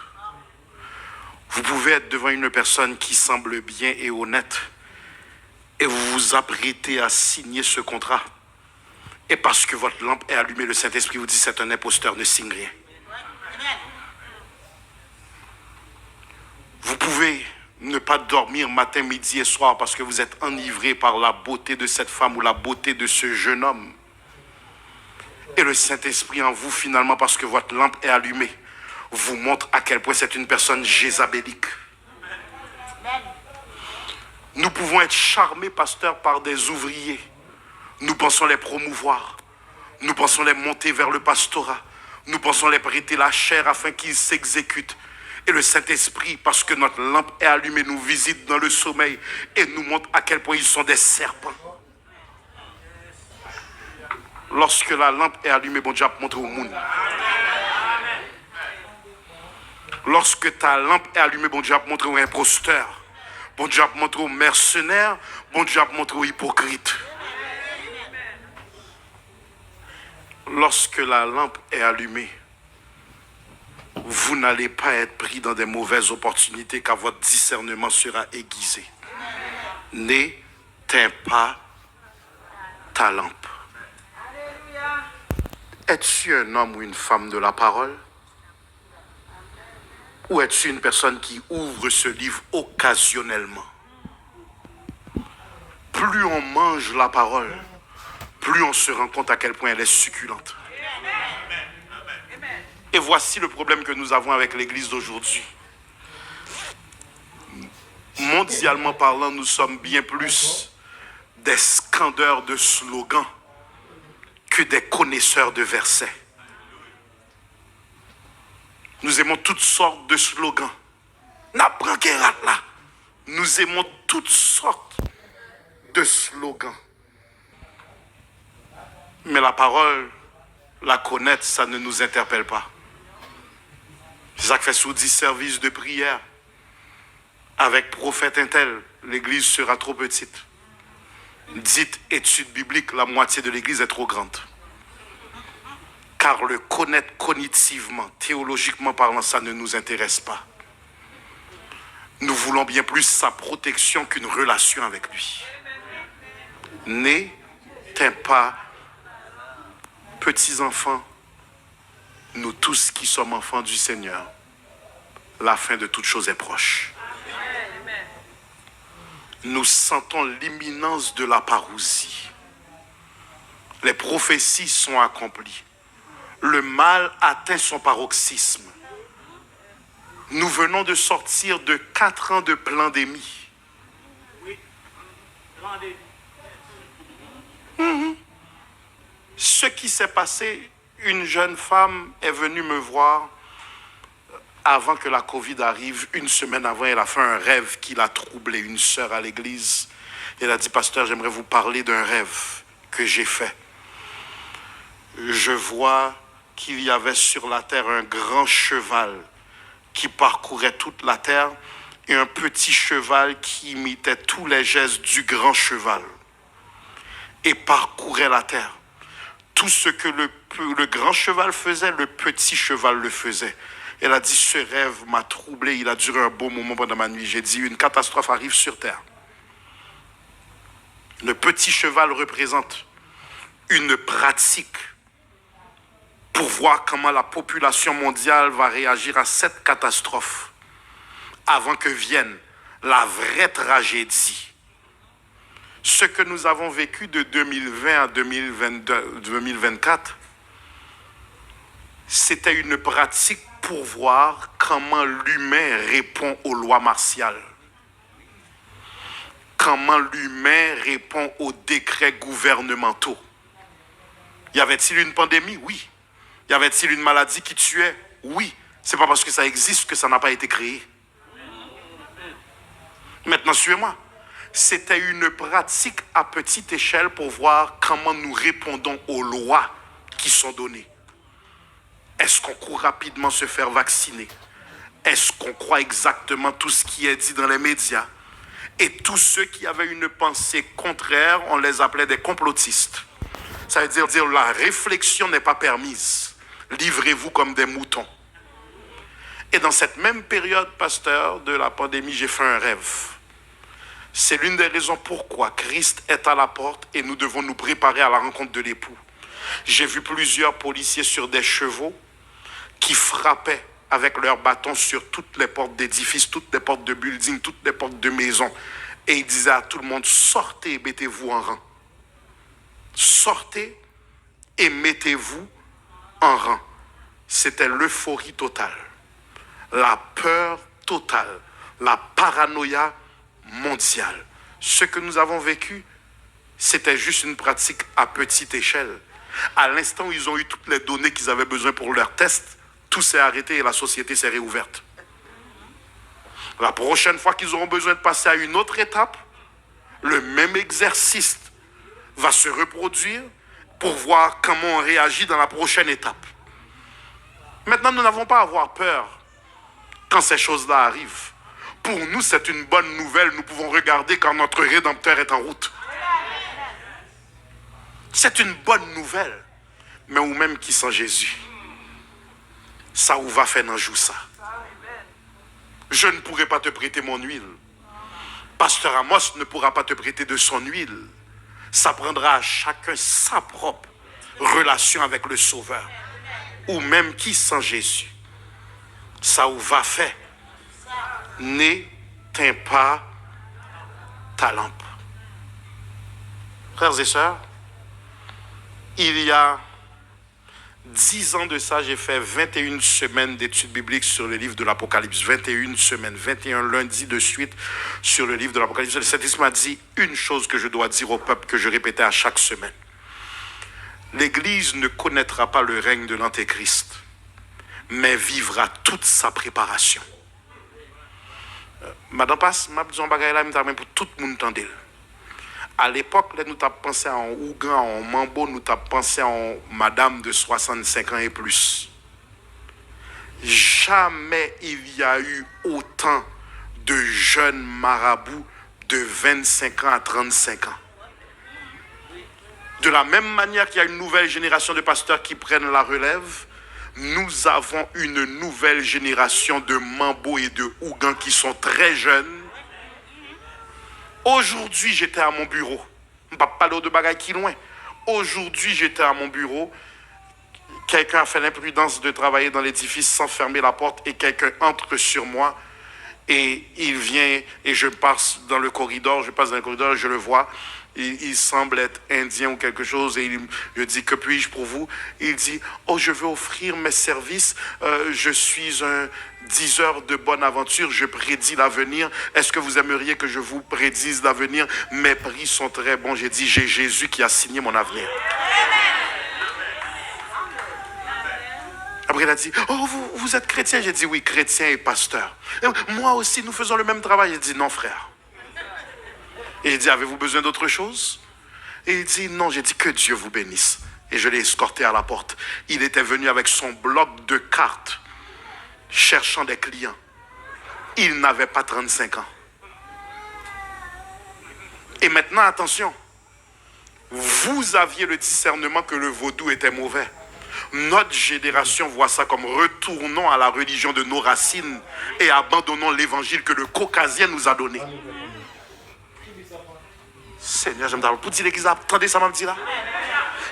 Vous pouvez être devant une personne qui semble bien et honnête et vous vous apprêtez à signer ce contrat. Et parce que votre lampe est allumée, le Saint-Esprit vous dit c'est un imposteur, ne signe rien. Vous pouvez ne pas dormir matin, midi et soir parce que vous êtes enivré par la beauté de cette femme ou la beauté de ce jeune homme. Et le Saint-Esprit en vous, finalement, parce que votre lampe est allumée, vous montre à quel point c'est une personne jézabélique. Nous pouvons être charmés, pasteur, par des ouvriers. Nous pensons les promouvoir. Nous pensons les monter vers le pastorat. Nous pensons les prêter la chair afin qu'ils s'exécutent. Et le Saint-Esprit, parce que notre lampe est allumée, nous visite dans le sommeil et nous montre à quel point ils sont des serpents. Lorsque la lampe est allumée, bon Dieu a montré au monde. Lorsque ta lampe est allumée, bon Dieu a montré aux imposteurs. Bon Dieu a montré aux mercenaires. Bon Dieu a montré aux hypocrites. Lorsque la lampe est allumée, vous n'allez pas être pris dans des mauvaises opportunités car votre discernement sera aiguisé. N'éteins pas ta lampe. Es-tu un homme ou une femme de la parole? Ou es-tu une personne qui ouvre ce livre occasionnellement? Plus on mange la parole, plus on se rend compte à quel point elle est succulente. Et voici le problème que nous avons avec l'église d'aujourd'hui. Mondialement parlant, nous sommes bien plus des scandeurs de slogans que des connaisseurs de versets. Nous aimons toutes sortes de slogans. Nous aimons toutes sortes de slogans. Mais la parole, la connaître, ça ne nous interpelle pas. C'est ça que fait sous 10 services de prière. Avec prophète intel, l'église sera trop petite. Dites études bibliques, la moitié de l'église est trop grande. Car le connaître cognitivement, théologiquement parlant, ça ne nous intéresse pas. Nous voulons bien plus sa protection qu'une relation avec lui. N'éteins pas, petits enfants, nous tous qui sommes enfants du Seigneur, la fin de toute chose est proche. Nous sentons l'imminence de la parousie. Les prophéties sont accomplies. Le mal atteint son paroxysme. Nous venons de sortir de 4 ans de pandémie. Ce qui s'est passé, une jeune femme est venue me voir avant que la Covid arrive. Une semaine avant, elle a fait un rêve qui l'a troublé. Une sœur à l'église, elle a dit, pasteur, j'aimerais vous parler d'un rêve que j'ai fait. Je vois qu'il y avait sur la terre un grand cheval qui parcourait toute la terre et un petit cheval qui imitait tous les gestes du grand cheval et parcourait la terre. Tout ce que le grand cheval faisait, le petit cheval le faisait. Elle a dit, ce rêve m'a troublé, il a duré un beau moment pendant ma nuit. J'ai dit, une catastrophe arrive sur terre. Le petit cheval représente une pratique pour voir comment la population mondiale va réagir à cette catastrophe avant que vienne la vraie tragédie. Ce que nous avons vécu de 2020 à 2024, c'était une pratique pour voir comment l'humain répond aux lois martiales. Comment l'humain répond aux décrets gouvernementaux. Y avait-il une pandémie? Oui. Y avait-il une maladie qui tuait? Oui. C'est pas parce que ça existe que ça n'a pas été créé. Maintenant, suivez-moi. C'était une pratique à petite échelle pour voir comment nous répondons aux lois qui sont données. Est-ce qu'on court rapidement se faire vacciner? Est-ce qu'on croit exactement tout ce qui est dit dans les médias? Et tous ceux qui avaient une pensée contraire, on les appelait des complotistes. Ça veut dire la réflexion n'est pas permise. Livrez-vous comme des moutons. Et dans cette même période, pasteur, de la pandémie, j'ai fait un rêve. C'est l'une des raisons pourquoi Christ est à la porte et nous devons nous préparer à la rencontre de l'époux. J'ai vu plusieurs policiers sur des chevaux qui frappaient avec leurs bâtons sur toutes les portes d'édifices, toutes les portes de buildings, toutes les portes de maisons. Et ils disaient à tout le monde, sortez et mettez-vous en rang. Sortez et mettez-vous en rang. C'était l'euphorie totale, la peur totale, la paranoïa mondiale. Ce que nous avons vécu, c'était juste une pratique à petite échelle. À l'instant où ils ont eu toutes les données qu'ils avaient besoin pour leur test, tout s'est arrêté et la société s'est réouverte. La prochaine fois qu'ils auront besoin de passer à une autre étape, le même exercice va se reproduire pour voir comment on réagit dans la prochaine étape. Maintenant, nous n'avons pas à avoir peur quand ces choses-là arrivent. Pour nous, c'est une bonne nouvelle. Nous pouvons regarder quand notre Rédempteur est en route. C'est une bonne nouvelle. Mais ou même qui sans Jésus, ça ou va faire dans joue ça. Je ne pourrai pas te prêter mon huile. Pasteur Amos ne pourra pas te prêter de son huile. Ça prendra à chacun sa propre relation avec le Sauveur. Ou même qui sans Jésus. Ça ou va faire. N'éteins pas ta lampe. Frères et sœurs, il y a 10 ans de ça, j'ai fait 21 semaines d'études bibliques sur le livre de l'Apocalypse. 21 semaines, 21 lundis de suite sur le livre de l'Apocalypse. Le Saint-Esprit m'a dit une chose que je dois dire au peuple, que je répétais à chaque semaine. L'Église ne connaîtra pas le règne de l'Antéchrist, mais vivra toute sa préparation. Madame Passe, m'a dit un bagage là, mais pour tout le monde entendre. À l'époque, là, nous avons pensé en Ougan, en Mambo, nous avons pensé en madame de 65 ans et plus. Jamais il y a eu autant de jeunes marabouts de 25 ans à 35 ans. De la même manière qu'il y a une nouvelle génération de pasteurs qui prennent la relève, nous avons une nouvelle génération de Mambo et de Ougan qui sont très jeunes. Aujourd'hui, j'étais à mon bureau. Je ne vais pas parler de bagaille qui loin. Aujourd'hui, j'étais à mon bureau. Quelqu'un a fait l'imprudence de travailler dans l'édifice sans fermer la porte et quelqu'un entre sur moi et il vient et je passe dans le corridor, je le vois. Il semble être indien ou quelque chose et je dis que puis-je pour vous? Il dit, oh, je veux offrir mes services, je suis un diseur de bonne aventure, je prédis l'avenir. Est-ce que vous aimeriez que je vous prédise l'avenir? Mes prix sont très bons. J'ai dit, j'ai Jésus qui a signé mon avenir. Après, il a dit, oh, vous êtes chrétien? J'ai dit, oui, chrétien et pasteur. Et moi aussi, nous faisons le même travail. Il dit, non, frère. Et j'ai dit, avez-vous besoin d'autre chose? Et il dit, non. J'ai dit, que Dieu vous bénisse. Et je l'ai escorté à la porte. Il était venu avec son bloc de cartes, cherchant des clients. Il n'avait pas 35 ans. Et maintenant, attention. Vous aviez le discernement que le vaudou était mauvais. Notre génération voit ça comme retournons à la religion de nos racines et abandonnons l'évangile que le Caucasien nous a donné. Seigneur, je me dis, pour dire l'église, attendez ça, m'a dit là.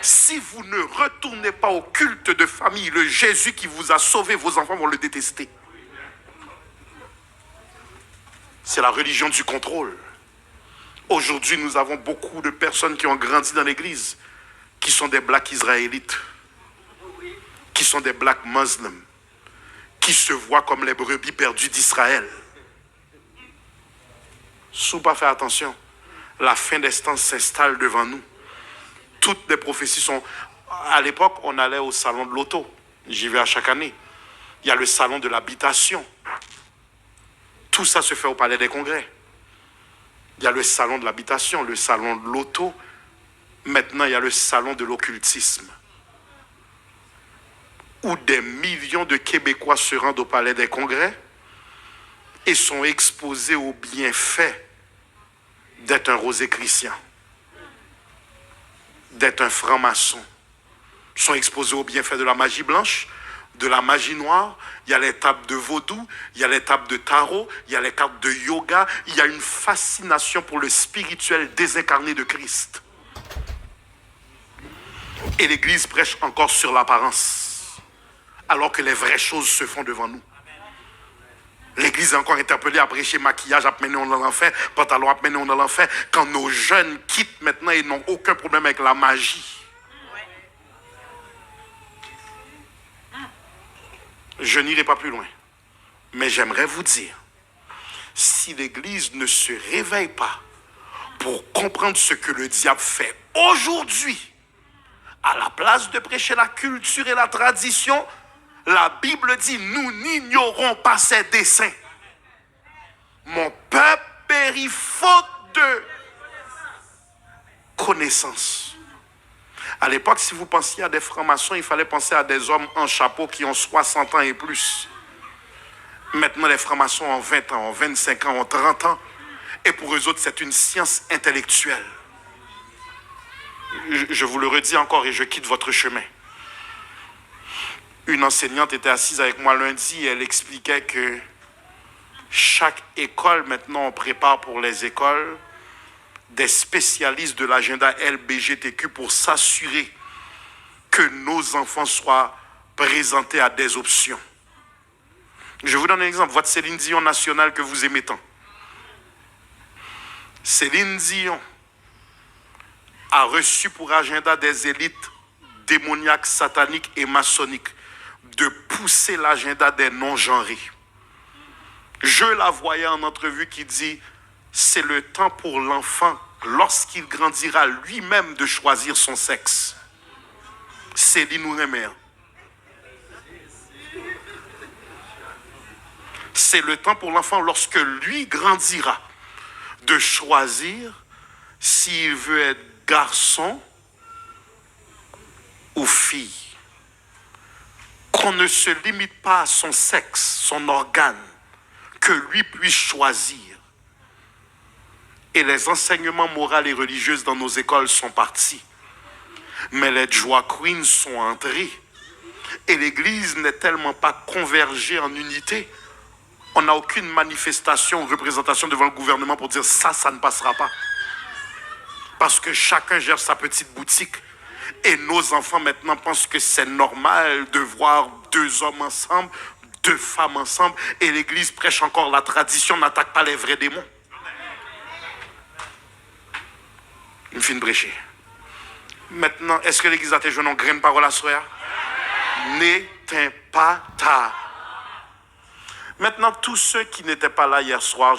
Si vous ne retournez pas au culte de famille, le Jésus qui vous a sauvé, vos enfants vont le détester. C'est la religion du contrôle. Aujourd'hui, nous avons beaucoup de personnes qui ont grandi dans l'église, qui sont des blacks israélites, qui sont des blacks musulmans, qui se voient comme les brebis perdues d'Israël. Si vous ne pas faire attention, la fin des temps s'installe devant nous. Toutes les prophéties sont... À l'époque, on allait au salon de l'auto. J'y vais à chaque année. Il y a le salon de l'habitation. Tout ça se fait au palais des congrès. Il y a le salon de l'habitation, le salon de l'auto. Maintenant, il y a le salon de l'occultisme. Où des millions de Québécois se rendent au palais des congrès et sont exposés aux bienfaits d'être un rosicrucien, d'être un franc-maçon. Sont exposés aux bienfaits de la magie blanche, de la magie noire. Il y a les tables de vaudou, il y a les tables de tarot, il y a les cartes de yoga. Il y a une fascination pour le spirituel désincarné de Christ. Et l'Église prêche encore sur l'apparence, alors que les vraies choses se font devant nous. L'Église est encore interpellée à prêcher maquillage, à mener on dans l'enfer, pantalon à mener on dans l'enfer, quand nos jeunes quittent maintenant et n'ont aucun problème avec la magie. Je n'irai pas plus loin, mais j'aimerais vous dire, si l'Église ne se réveille pas pour comprendre ce que le diable fait aujourd'hui, à la place de prêcher la culture et la tradition, la Bible dit, nous n'ignorons pas ses desseins. Mon peuple périt faute de connaissance. À l'époque, si vous pensiez à des francs-maçons, il fallait penser à des hommes en chapeau qui ont 60 ans et plus. Maintenant, les francs-maçons ont 20 ans, ont 25 ans, ont 30 ans. Et pour eux autres, c'est une science intellectuelle. Je vous le redis encore et je quitte votre chemin. Une enseignante était assise avec moi lundi et elle expliquait que chaque école, maintenant, on prépare pour les écoles des spécialistes de l'agenda LBGTQ pour s'assurer que nos enfants soient présentés à des options. Je vous donne un exemple. Votre Céline Dion nationale que vous aimez tant. Céline Dion a reçu pour agenda des élites démoniaques, sataniques et maçonniques de pousser l'agenda des non-genrés. Je la voyais en entrevue qui dit « C'est le temps pour l'enfant, lorsqu'il grandira lui-même, de choisir son sexe. » Céline Ouremer. C'est le temps pour l'enfant, lorsque lui grandira, de choisir s'il veut être garçon ou fille. Qu'on ne se limite pas à son sexe, son organe, que lui puisse choisir. Et les enseignements moraux et religieux dans nos écoles sont partis. Mais les drag queens sont entrés. Et l'Église n'est tellement pas convergée en unité. On n'a aucune manifestation ou représentation devant le gouvernement pour dire ça ne passera pas. Parce que chacun gère sa petite boutique. Et nos enfants maintenant pensent que c'est normal de voir deux hommes ensemble, deux femmes ensemble. Et l'Église prêche encore la tradition, n'attaque pas les vrais démons. Une fin de brécher. Maintenant, est-ce que l'Église a tes jeunes en graine parole à soir? N'éteins pas ta. Maintenant, tous ceux qui n'étaient pas là hier soir,